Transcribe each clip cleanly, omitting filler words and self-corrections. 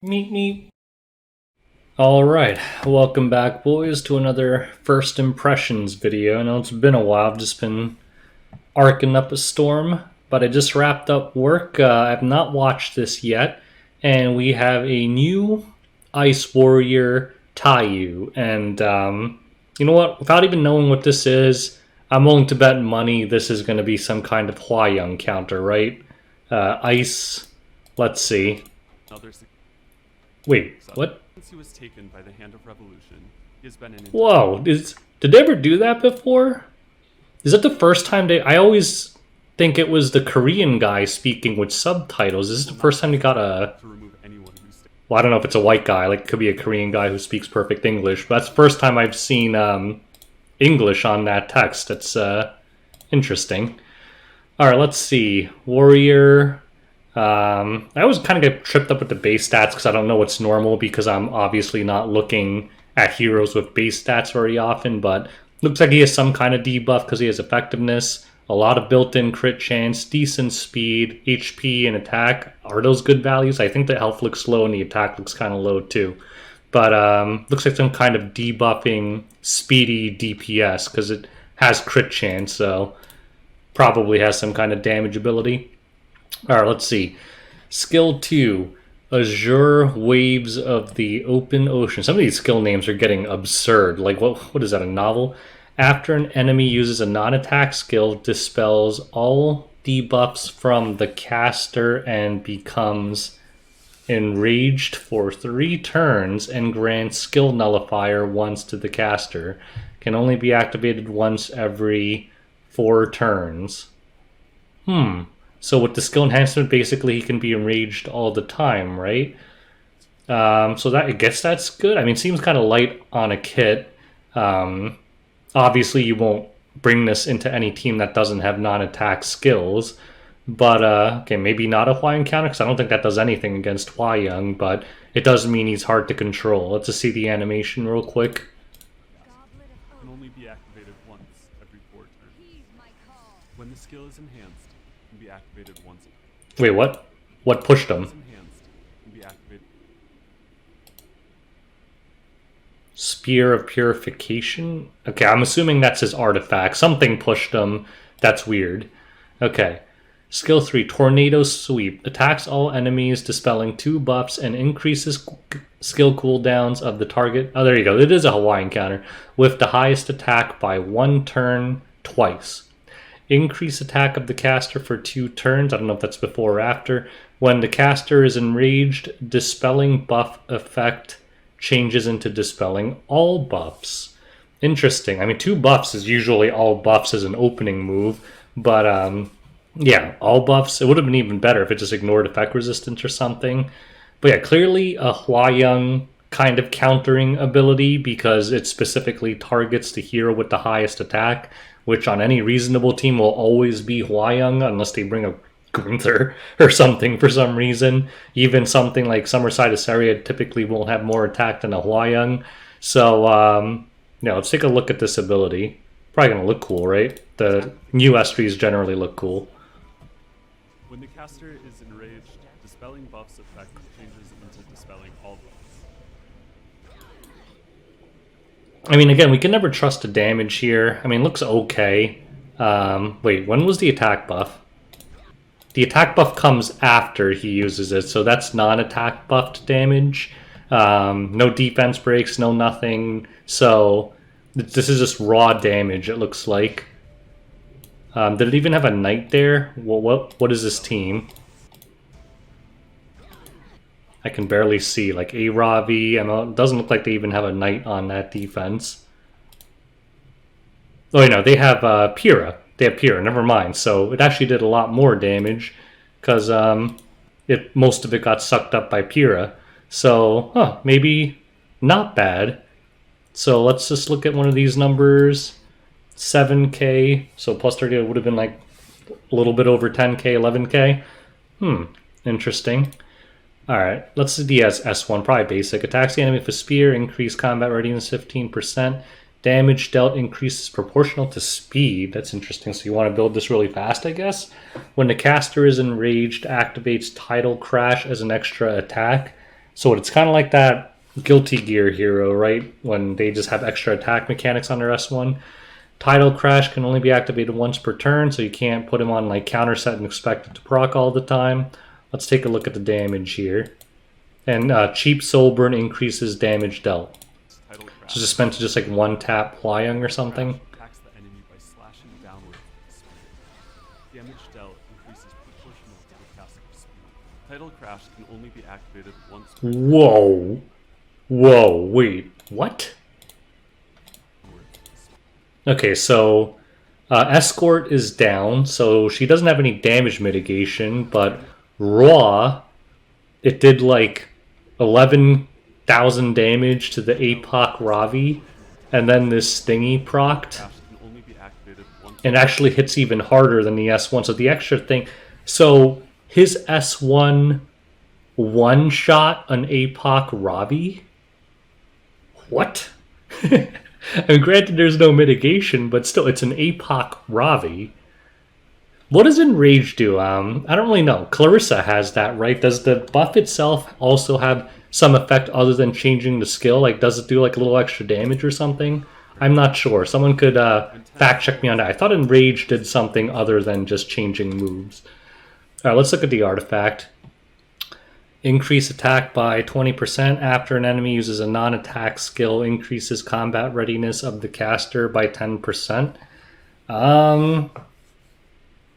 Meet me. Alright, welcome back, boys, to another First Impressions video. I know it's been a while, I've just been arcing up a storm, but I just wrapped up work. I've not watched this yet, and we have a new Ice Warrior Taeyou. And you know what? Without even knowing what this is, I'm willing to bet money this is going to be some kind of Hwayoung counter, right? Ice. Let's see. Wait, what? Since he was taken by the hand of revolution, he has been an Whoa, did they ever do that before? Is that the first time they... I always think it was the Korean guy speaking with subtitles. Is this the first time he got a... Well, I don't know if it's a white guy. Like, it could be a Korean guy who speaks perfect English. But that's the first time I've seen English on that text. That's interesting. Alright, let's see. Warrior... I always kind of get tripped up with the base stats because I don't know what's normal because I'm obviously not looking at heroes with base stats very often, but looks like he has some kind of debuff because he has effectiveness, a lot of built-in crit chance, decent speed, HP, and attack. Are those good values? I think the health looks low and the attack looks kind of low too. But looks like some kind of debuffing speedy DPS because it has crit chance, so probably has some kind of damage ability. Alright, let's see. Skill 2. Azure Waves of the Open Ocean. Some of these skill names are getting absurd. Like, what is that, a novel? After an enemy uses a non-attack skill, dispels all debuffs from the caster and becomes enraged for 3 turns and grants skill nullifier once to the caster. Can only be activated once every 4 turns. So with the skill enhancement, basically he can be enraged all the time, right? So that, I guess that's good. I mean, it seems kind of light on a kit. Obviously, you won't bring this into any team that doesn't have non-attack skills. But, okay, maybe not a Hwayoung counter, because I don't think that does anything against Hwayoung, but it does mean he's hard to control. Let's just see the animation real quick. Can only be activated once every 4 turns. When the skill is enhanced, be activated once. Wait, what? What pushed him? Spear of Purification? Okay, I'm assuming that's his artifact. Something pushed him. That's weird. Okay. Skill 3, Tornado Sweep. Attacks all enemies, dispelling 2 buffs, and increases skill cooldowns of the target. Oh, there you go. It is a Hwayoung counter. With the highest attack by 1 turn twice. Increase attack of the caster for 2 turns. I don't know if that's before or after. When the caster is enraged, dispelling buff effect changes into dispelling all buffs. Interesting. I mean, 2 buffs is usually all buffs as an opening move. But, yeah, all buffs. It would have been even better if it just ignored effect resistance or something. But yeah, clearly a Hwayoung kind of countering ability because it specifically targets the hero with the highest attack, which on any reasonable team will always be Hwayoung unless they bring a Gunther or something for some reason. Even something like Summerside Assyria typically won't have more attack than a Hwayoung. So, yeah, let's take a look at this ability. Probably going to look cool, right? The new SVs generally look cool. When the caster is enraged, dispelling buffs effect changes into dispelling all buffs. I mean, again, we can never trust the damage here. I mean, it looks okay. Wait, when was the attack buff? The attack buff comes after he uses it, so that's non-attack buffed damage. No defense breaks, no nothing. So this is just raw damage, it looks like. Did it even have a knight there? What is this team? I can barely see, like a Ravi, and it doesn't look like they even have a knight on that defense. Oh, you know, they have Pyrrha. They have Pyrrha, never mind. So it actually did a lot more damage, because most of it got sucked up by Pyrrha. So, maybe not bad. So let's just look at one of these numbers. 7k, so plus 30 would have been like a little bit over 10k, 11k. Interesting. Alright, let's see the S1, probably basic. Attacks the enemy with a spear, increase combat readiness 15%. Damage dealt increases proportional to speed. That's interesting, so you want to build this really fast, I guess. When the caster is enraged, activates Tidal Crash as an extra attack. So it's kind of like that Guilty Gear hero, right? When they just have extra attack mechanics on their S1. Tidal Crash can only be activated once per turn, so you can't put him on like counter set and expect it to proc all the time. Let's take a look at the damage here. And Cheap Soul Burn increases damage dealt. So it's just meant to just like one tap Hwayoung or something. Attacks the enemy by slashing downward with speed. Damage dealt increases proportional to the caster's speed. Tidal Crash can only be activated once per turn. Whoa. Whoa, wait, what? Okay, so Escort is down, so she doesn't have any damage mitigation, but Raw, it did like 11,000 damage to the APOC Ravi, and then this thingy procced, and actually hits even harder than the S1, so the extra thing, so his S1 one-shot an APOC Ravi? What? I mean, granted, there's no mitigation, but still, it's an APOC Ravi. What does Enrage do? I don't really know. Clarissa has that, right? Does the buff itself also have some effect other than changing the skill? Like, does it do like a little extra damage or something? I'm not sure. Someone could fact check me on that. I thought Enrage did something other than just changing moves. All right, let's look at the artifact. Increase attack by 20% after an enemy uses a non-attack skill. Increases combat readiness of the caster by 10%.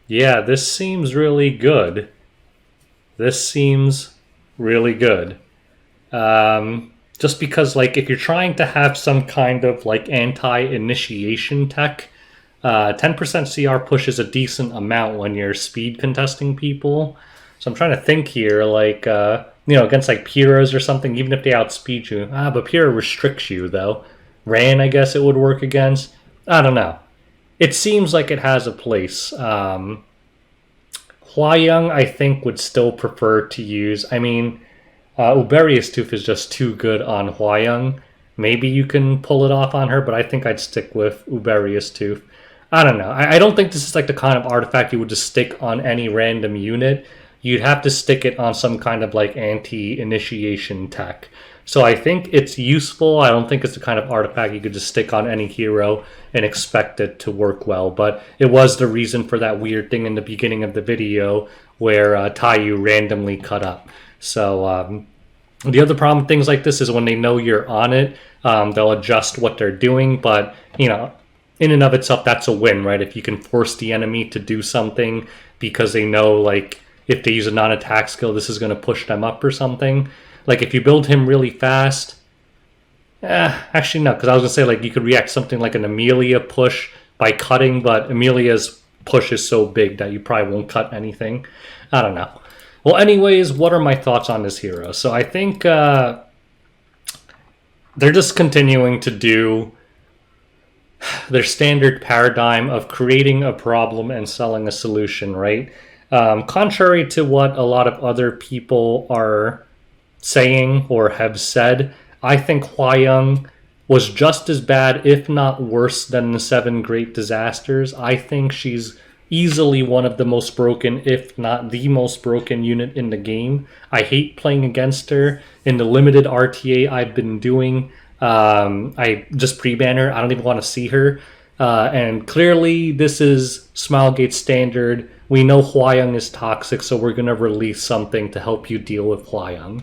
Yeah, this seems really good. This seems really good. Just because, like, if you're trying to have some kind of, like, anti-initiation tech, 10% CR pushes a decent amount when you're speed contesting people. So I'm trying to think here, like, you know, against like Pyros or something, even if they outspeed you. But Pyro restricts you, though. Ran, I guess it would work against. I don't know. It seems like it has a place. Hwayoung, I think, would still prefer to use. I mean, Uberius Tooth is just too good on Hwayoung. Maybe you can pull it off on her, but I think I'd stick with Uberius Tooth. I don't know. I don't think this is like the kind of artifact you would just stick on any random unit. You'd have to stick it on some kind of like anti-initiation tech. So I think it's useful. I don't think it's the kind of artifact you could just stick on any hero and expect it to work well. But it was the reason for that weird thing in the beginning of the video where Taeyou randomly cut up. So the other problem with things like this is when they know you're on it, they'll adjust what they're doing. But, you know, in and of itself, that's a win, right? If you can force the enemy to do something because they know, like, if they use a non-attack skill, this is going to push them up or something. Like, if you build him really fast... actually, no, because I was going to say, like, you could react something like an Amelia push by cutting, but Amelia's push is so big that you probably won't cut anything. I don't know. Well, anyways, what are my thoughts on this hero? So I think they're just continuing to do their standard paradigm of creating a problem and selling a solution, right? Contrary to what a lot of other people are saying or have said, I think Hwayoung was just as bad, if not worse, than the 7 Great Disasters. I think she's easily one of the most broken, if not the most broken unit in the game. I hate playing against her. In the limited RTA I've been doing, I just pre-ban her. I don't even want to see her. And clearly this is Smilegate standard. We know Hwayoung is toxic, so we're going to release something to help you deal with Hwayoung.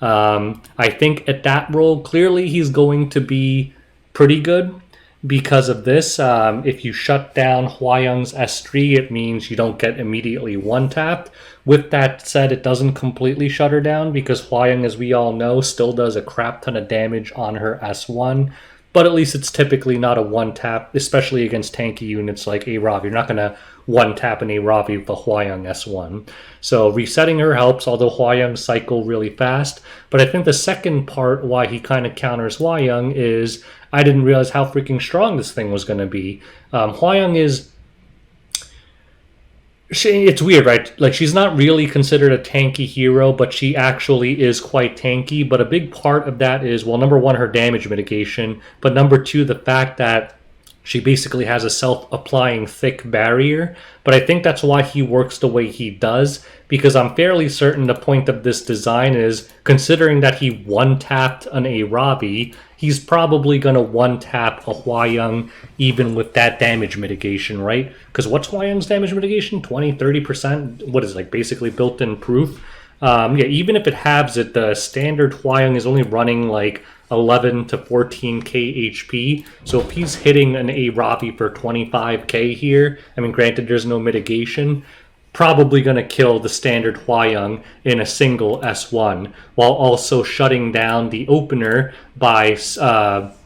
I think at that role, clearly he's going to be pretty good because of this. If you shut down Hwayoung's S3, it means you don't get immediately one-tapped. With that said, it doesn't completely shut her down because Hwayoung, as we all know, still does a crap ton of damage on her S1. But at least it's typically not a one-tap, especially against tanky units like A-Rav. You're not going to one-tap an A-Rav with a Hwayoung S1. So resetting her helps, although Hwayoung cycle really fast. But I think the second part why he kind of counters Hwayoung is I didn't realize how freaking strong this thing was going to be. Hwayoung is... It's weird, right? Like, she's not really considered a tanky hero, but she actually is quite tanky. But a big part of that is, well, number one, her damage mitigation. But number two, the fact that She basically has a self-applying thick barrier, but I think that's why he works the way he does, because I'm fairly certain the point of this design is, considering that he one-tapped an Arabi, he's probably going to one-tap a Hwayoung even with that damage mitigation, right? Because what's Hwayoung's damage mitigation? 20, 30%? What is it, like basically built-in proof? Yeah, even if it halves it, the standard Hwayoung is only running like 11 to 14k HP. So if he's hitting an Arabi for 25k here, I mean, granted, there's no mitigation, probably going to kill the standard Hwayoung in a single S1, while also shutting down the opener by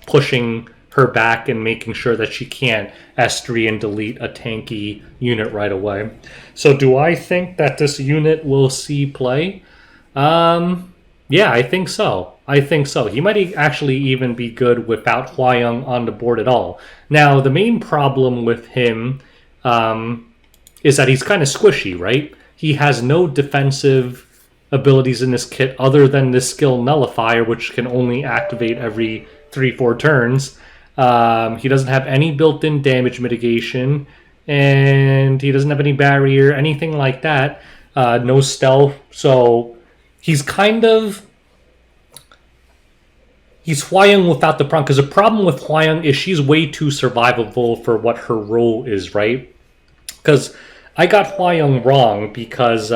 pushing her back and making sure that she can't S3 and delete a tanky unit right away. So do I think that this unit will see play? Yeah, I think so. I think so. He might actually even be good without Hwayoung on the board at all. Now, the main problem with him is that he's kind of squishy, right? He has no defensive abilities in this kit other than this skill Nullifier, which can only activate every 3-4 turns. He doesn't have any built-in damage mitigation, and he doesn't have any barrier, anything like that. No stealth, so he's kind of... He's Hwayoung without the problem, because the problem with Hwayoung is she's way too survivable for what her role is, right? Because I got Hwayoung wrong, because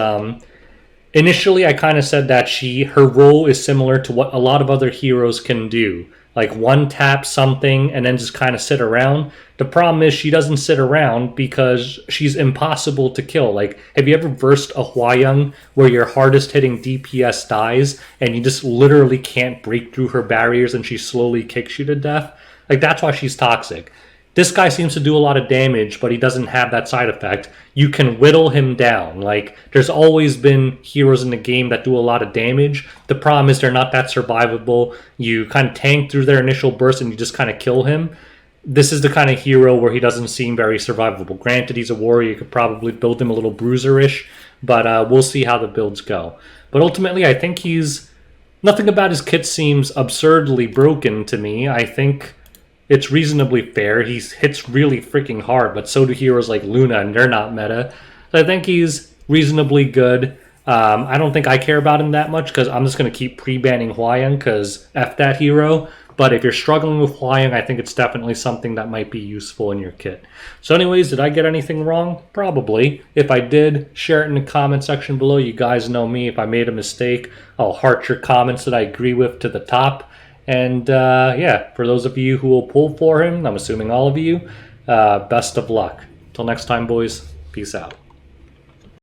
initially I kind of said that her role is similar to what a lot of other heroes can do. Like one tap something and then just kind of sit around. The problem is she doesn't sit around because she's impossible to kill. Like, have you ever versed a Hwayoung where your hardest hitting DPS dies and you just literally can't break through her barriers and she slowly kicks you to death? Like, that's why she's toxic. This guy seems to do a lot of damage, but he doesn't have that side effect. You can whittle him down. Like, there's always been heroes in the game that do a lot of damage. The problem is they're not that survivable. You kind of tank through their initial burst and you just kind of kill him. This is the kind of hero where he doesn't seem very survivable. Granted, he's a warrior. You could probably build him a little bruiser-ish, but we'll see how the builds go. But ultimately, I think nothing about his kit seems absurdly broken to me. I think it's reasonably fair. He hits really freaking hard, but so do heroes like Luna, and they're not meta. So I think he's reasonably good. I don't think I care about him that much, because I'm just going to keep pre-banning Hwayoung, because F that hero. But if you're struggling with Hwayoung, I think it's definitely something that might be useful in your kit. So anyways, did I get anything wrong? Probably. If I did, share it in the comment section below. You guys know me. If I made a mistake, I'll heart your comments that I agree with to the top. And yeah, for those of you who will pull for him, I'm assuming all of you, best of luck. Till next time, boys. Peace out.